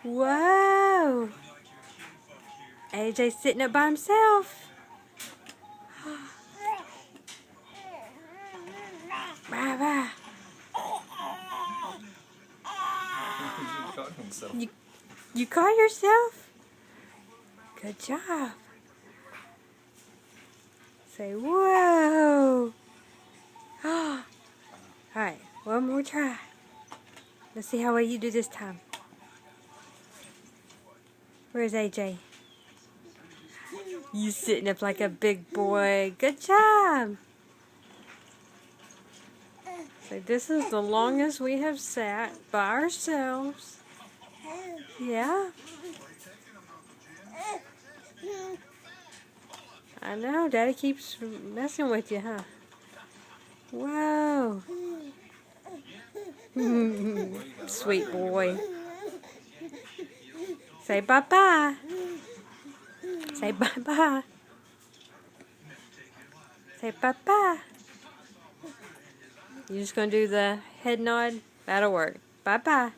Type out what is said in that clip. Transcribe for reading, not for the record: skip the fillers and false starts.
Whoa! AJ's sitting up by himself. Bye bye. You caught yourself? Good job. Say whoa. Alright, one more try. Let's see how well you do this time. Where's AJ? You sitting up like a big boy. Good job. So this is the longest we have sat by ourselves. Yeah. I know, Daddy keeps messing with you, huh? Whoa. Sweet boy. Say bye-bye. Say bye-bye. Say bye-bye. You just gonna do the head nod? That'll work. Bye-bye.